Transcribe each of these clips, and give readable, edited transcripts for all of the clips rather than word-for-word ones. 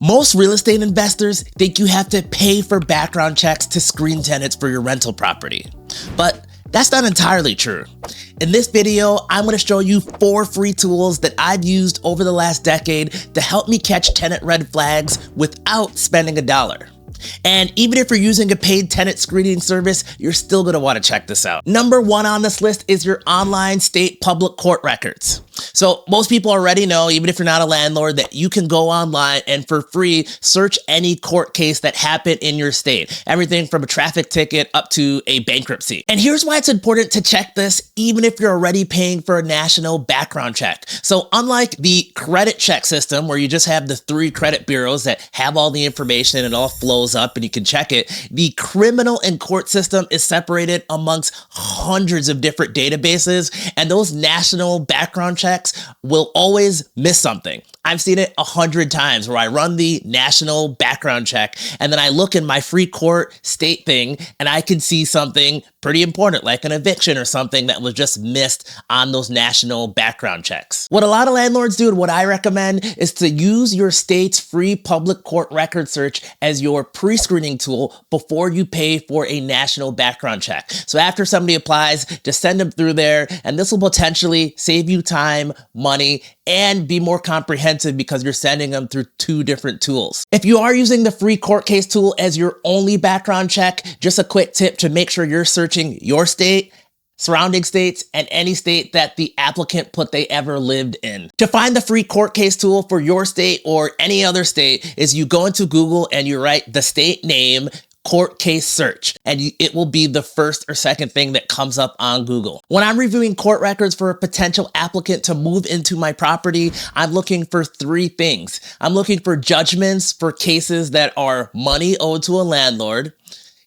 Most real estate investors think you have to pay for background checks to screen tenants for your rental property. But that's not entirely true. In this video, I'm going to show you 4 free tools that I've used over the last decade to help me catch tenant red flags without spending a dollar. And even if you're using a paid tenant screening service, you're still going to want to check this out. Number 1 on this list is your online state public court records. So most people already know, even if you're not a landlord, that you can go online and for free search any court case that happened in your state. Everything from a traffic ticket up to a bankruptcy. And here's why it's important to check this, even if you're already paying for a national background check. So unlike the credit check system, where you just have the 3 credit bureaus that have all the information and it all flows up and you can check it, the criminal and court system is separated amongst hundreds of different databases, and those national background checks will always miss something. I've seen it 100 times where I run the national background check and then I look in my free court state thing and I can see something pretty important like an eviction or something that was just missed on those national background checks. What a lot of landlords do and what I recommend is to use your state's free public court record search as your pre-screening tool before you pay for a national background check. So after somebody applies, just send them through there, and this will potentially save you time, money, and be more comprehensive because you're sending them through 2 different tools. If you are using the free court case tool as your only background check, just a quick tip to make sure you're searching your state, surrounding states, and any state that the applicant put they ever lived in. To find the free court case tool for your state or any other state is you go into Google and you write the state name, court case search, and it will be the first or second thing that comes up on Google. When I'm reviewing court records for a potential applicant to move into my property, I'm looking for 3 things. I'm looking for judgments for cases that are money owed to a landlord,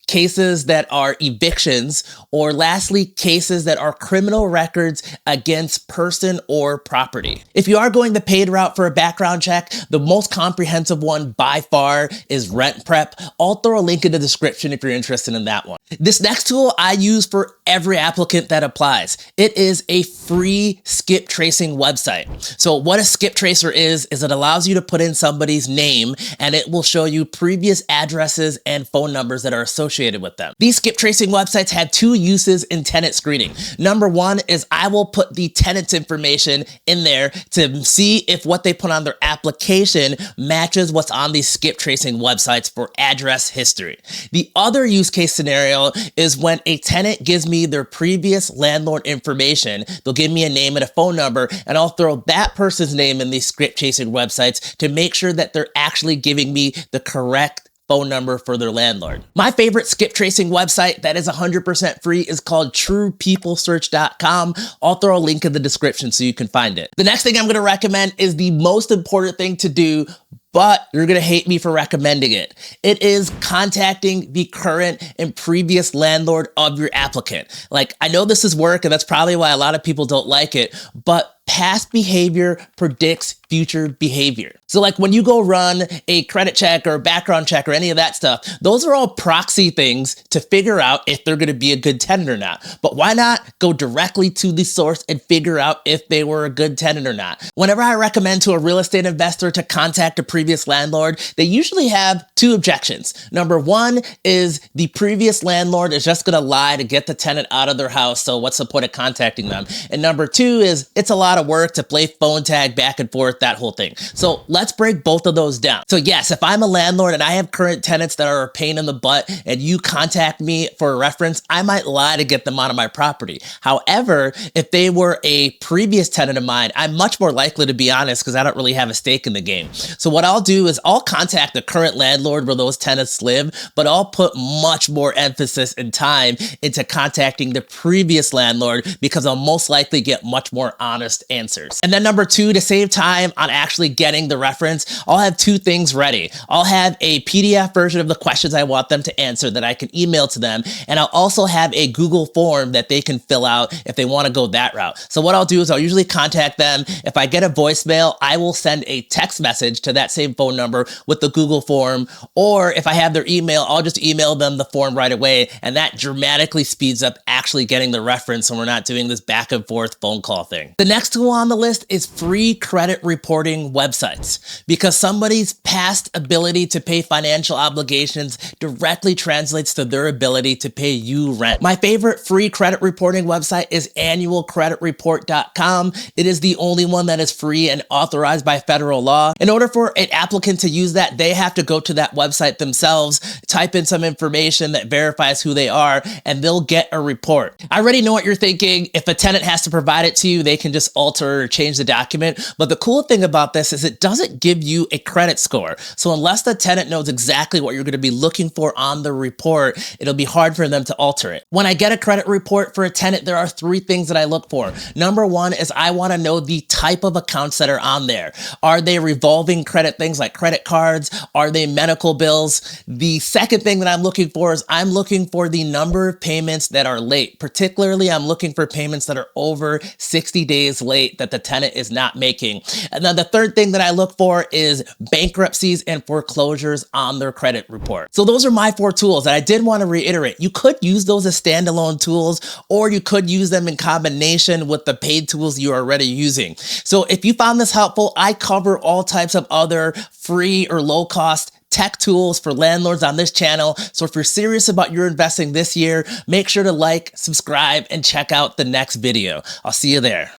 cases that are evictions, or lastly, cases that are criminal records against person or property. If you are going the paid route for a background check, the most comprehensive one by far is Rent Prep. I'll throw a link in the description if you're interested in that one. This next tool I use for every applicant that applies. It is a free skip tracing website. So what a skip tracer is it allows you to put in somebody's name and it will show you previous addresses and phone numbers that are associated with them. These skip tracing websites have 2 uses in tenant screening. Number 1 is I will put the tenant's information in there to see if what they put on their application matches what's on these skip tracing websites for address history. The other use case scenario is when a tenant gives me their previous landlord information. They'll give me a name and a phone number, and I'll throw that person's name in these skip tracing websites to make sure that they're actually giving me the correct phone number for their landlord. My favorite skip tracing website that is 100% free is called truepeoplesearch.com. I'll throw a link in the description so you can find it. The next thing I'm going to recommend is the most important thing to do, but you're going to hate me for recommending it. It is contacting the current and previous landlord of your applicant. Like, I know this is work and that's probably why a lot of people don't like it, but past behavior predicts future behavior. So like when you go run a credit check or a background check or any of that stuff, those are all proxy things to figure out if they're going to be a good tenant or not. But why not go directly to the source and figure out if they were a good tenant or not? Whenever I recommend to a real estate investor to contact a previous landlord, they usually have 2 objections. Number 1 is the previous landlord is just going to lie to get the tenant out of their house, so what's the point of contacting them? And number 2 is it's a lot of work to play phone tag back and forth, that whole thing. So let's break both of those down. So yes, if I'm a landlord and I have current tenants that are a pain in the butt and you contact me for a reference, I might lie to get them out of my property. However, if they were a previous tenant of mine, I'm much more likely to be honest because I don't really have a stake in the game. So what I'll do is I'll contact the current landlord where those tenants live, but I'll put much more emphasis and time into contacting the previous landlord because I'll most likely get much more honest answers. And then number 2, to save time on actually getting the reference, I'll have 2 things ready. I'll have a PDF version of the questions I want them to answer that I can email to them, and I'll also have a Google form that they can fill out if they want to go that route. So what I'll do is I'll usually contact them. If I get a voicemail, I will send a text message to that same phone number with the Google form, or if I have their email, I'll just email them the form right away, and that dramatically speeds up actually getting the reference, and we're not doing this back and forth phone call thing. The next last tool on the list is free credit reporting websites, because somebody's past ability to pay financial obligations directly translates to their ability to pay you rent. My favorite free credit reporting website is annualcreditreport.com. It is the only one that is free and authorized by federal law. In order for an applicant to use that, they have to go to that website themselves, type in some information that verifies who they are, and they'll get a report. I already know what you're thinking. If a tenant has to provide it to you, they can just alter or change the document. But the cool thing about this is it doesn't give you a credit score. So unless the tenant knows exactly what you're going to be looking for on the report, it'll be hard for them to alter it. When I get a credit report for a tenant, there are 3 things that I look for. Number 1 is I want to know the type of accounts that are on there. Are they revolving credit things like credit cards? Are they medical bills? The second thing that I'm looking for is I'm looking for the number of payments that are late. Particularly, I'm looking for payments that are over 60 days late that the tenant is not making. And then the third thing that I look for is bankruptcies and foreclosures on their credit report. So those are my 4 tools, and I did want to reiterate, you could use those as standalone tools, or you could use them in combination with the paid tools you're already using. So if you found this helpful, I cover all types of other free or low cost tech tools for landlords on this channel. So if you're serious about your investing this year, make sure to like, subscribe, and check out the next video. I'll see you there.